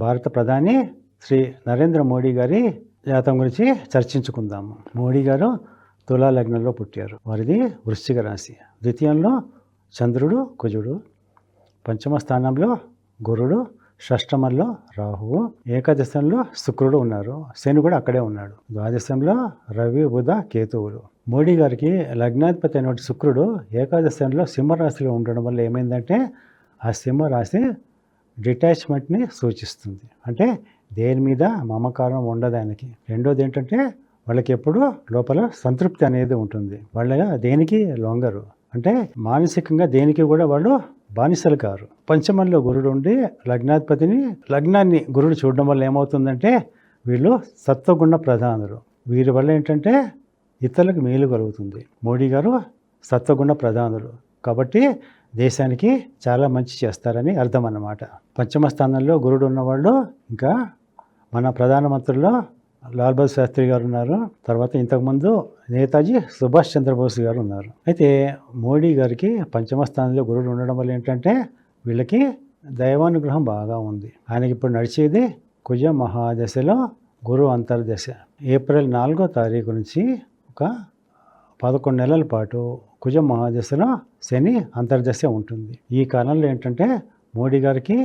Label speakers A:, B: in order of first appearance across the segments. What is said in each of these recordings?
A: భారత ప్రధాని శ్రీ నరేంద్ర మోడీ గారి జాతకం గురించి చర్చించుకుందాము. మోడీ గారు తులా లగ్నంలో పుట్టారు. వారిది వృశ్చిక రాశి. ద్వితీయంలో చంద్రుడు కుజుడు, పంచమ స్థానంలో గురుడు, షష్టమంలో రాహువు, ఏకాదశంలో శుక్రుడు ఉన్నారు. శని కూడా అక్కడే ఉన్నాడు. ద్వాదశంలో రవి బుధ కేతువులు. మోడీ గారికి లగ్నాధిపతి అయినటువంటి శుక్రుడు ఏకాదశంలో సింహరాశిలో ఉండడం వల్ల ఏమైందంటే ఆ సింహరాశి డిటాచ్మెంట్ని సూచిస్తుంది. అంటే దేని మీద మమకారం ఉండదు ఆయనకి. రెండోది ఏంటంటే వాళ్ళకి ఎప్పుడు లోపల సంతృప్తి అనేది ఉంటుంది. వాళ్ళ దేనికి లొంగరు. అంటే మానసికంగా దేనికి కూడా వాళ్ళు బానిసలు కారు. పంచమంలో గురుడు ఉండి లగ్నాన్ని గురుడు చూడడం వల్ల ఏమవుతుందంటే వీళ్ళు సత్వగుణ ప్రధానులు. వీరి వల్ల ఏంటంటే ఇతరులకు మేలు కలుగుతుంది. మోడీ గారు సత్వగుణ ప్రధానులు కాబట్టి దేశానికి చాలా మంచి చేస్తారని అర్థం అన్నమాట. పంచమ స్థానంలో గురుడు ఉన్నవాళ్ళు ఇంకా మన ప్రధానమంత్రుల్లో లాల్ బహదూర్ శాస్త్రి గారు ఉన్నారు. తర్వాత ఇంతకుముందు నేతాజీ సుభాష్ చంద్రబోస్ గారు ఉన్నారు. అయితే మోడీ గారికి పంచమ స్థానంలో గురుడు ఉండడం వల్ల ఏంటంటే వీళ్ళకి దైవానుగ్రహం బాగా ఉంది. ఆయనకి ఇప్పుడు నడిచేది కుజ మహాదశలో గురు అంతర్దశ. ఏప్రిల్ 4వ తారీఖు నుంచి ఒక 11 నెలల పాటు కుజ మహాదశలో శని అంతర్దశ ఉంటుంది. ఈ కాలంలో ఏంటంటే మోడీ గారికి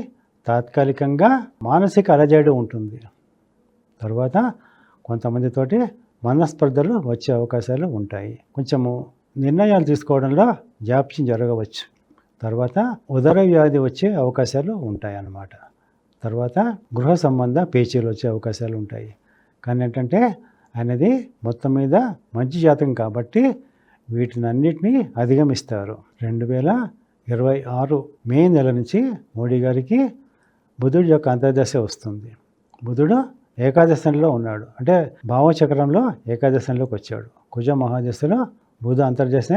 A: తాత్కాలికంగా మానసిక అలజడి ఉంటుంది. తర్వాత కొంతమందితోటి మనస్పర్ధలు వచ్చే అవకాశాలు ఉంటాయి. కొంచెము నిర్ణయాలు తీసుకోవడంలో జాప్యం జరగవచ్చు. తర్వాత ఉదర వ్యాధి వచ్చే అవకాశాలు ఉంటాయి అన్నమాట. తర్వాత గృహ సంబంధ పేచీలు వచ్చే అవకాశాలు ఉంటాయి. కానీ ఏంటంటే ఆయనది మొత్తం మీద మంచి జాతకం కాబట్టి వీటిని అన్నిటినీ అధిగమిస్తారు. 2026 మే నెల నుంచి మోడీ గారికి బుధుడి యొక్క అంతర్దశ వస్తుంది. బుధుడు ఏకాదశంలో ఉన్నాడు. అంటే భావచక్రంలో ఏకాదశంలోకి వచ్చాడు. కుజ మహాదశలో బుధ అంతర్దశ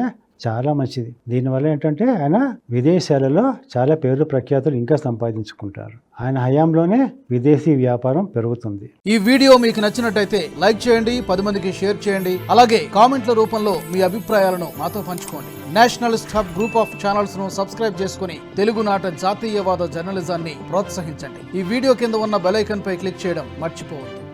A: చాలా మంచిది. దీనివల్ల ఏంటంటే ఆయన విదేశాలలో చాలా పేరు ప్రఖ్యాతులు ఇంకా సంపాదించుకుంటారు. ఆయన హయాంలోనే విదేశీ వ్యాపారం పెరుగుతుంది.
B: ఈ వీడియో మీకు నచ్చినట్టయితే లైక్ చేయండి, 10 మందికి షేర్ చేయండి. అలాగే కామెంట్ల రూపంలో మీ అభిప్రాయాలను మాతో పంచుకోండి. Nationalist hub group of channels ను సబ్స్క్రైబ్ చేసుకుని తెలుగునాట జాతీయవాద జర్నలిజాన్ని ప్రోత్సహించండి. ఈ వీడియో కింద ఉన్న బెల్ ఐకాన్ పై క్లిక్ చేయడం మర్చిపోవద్దు.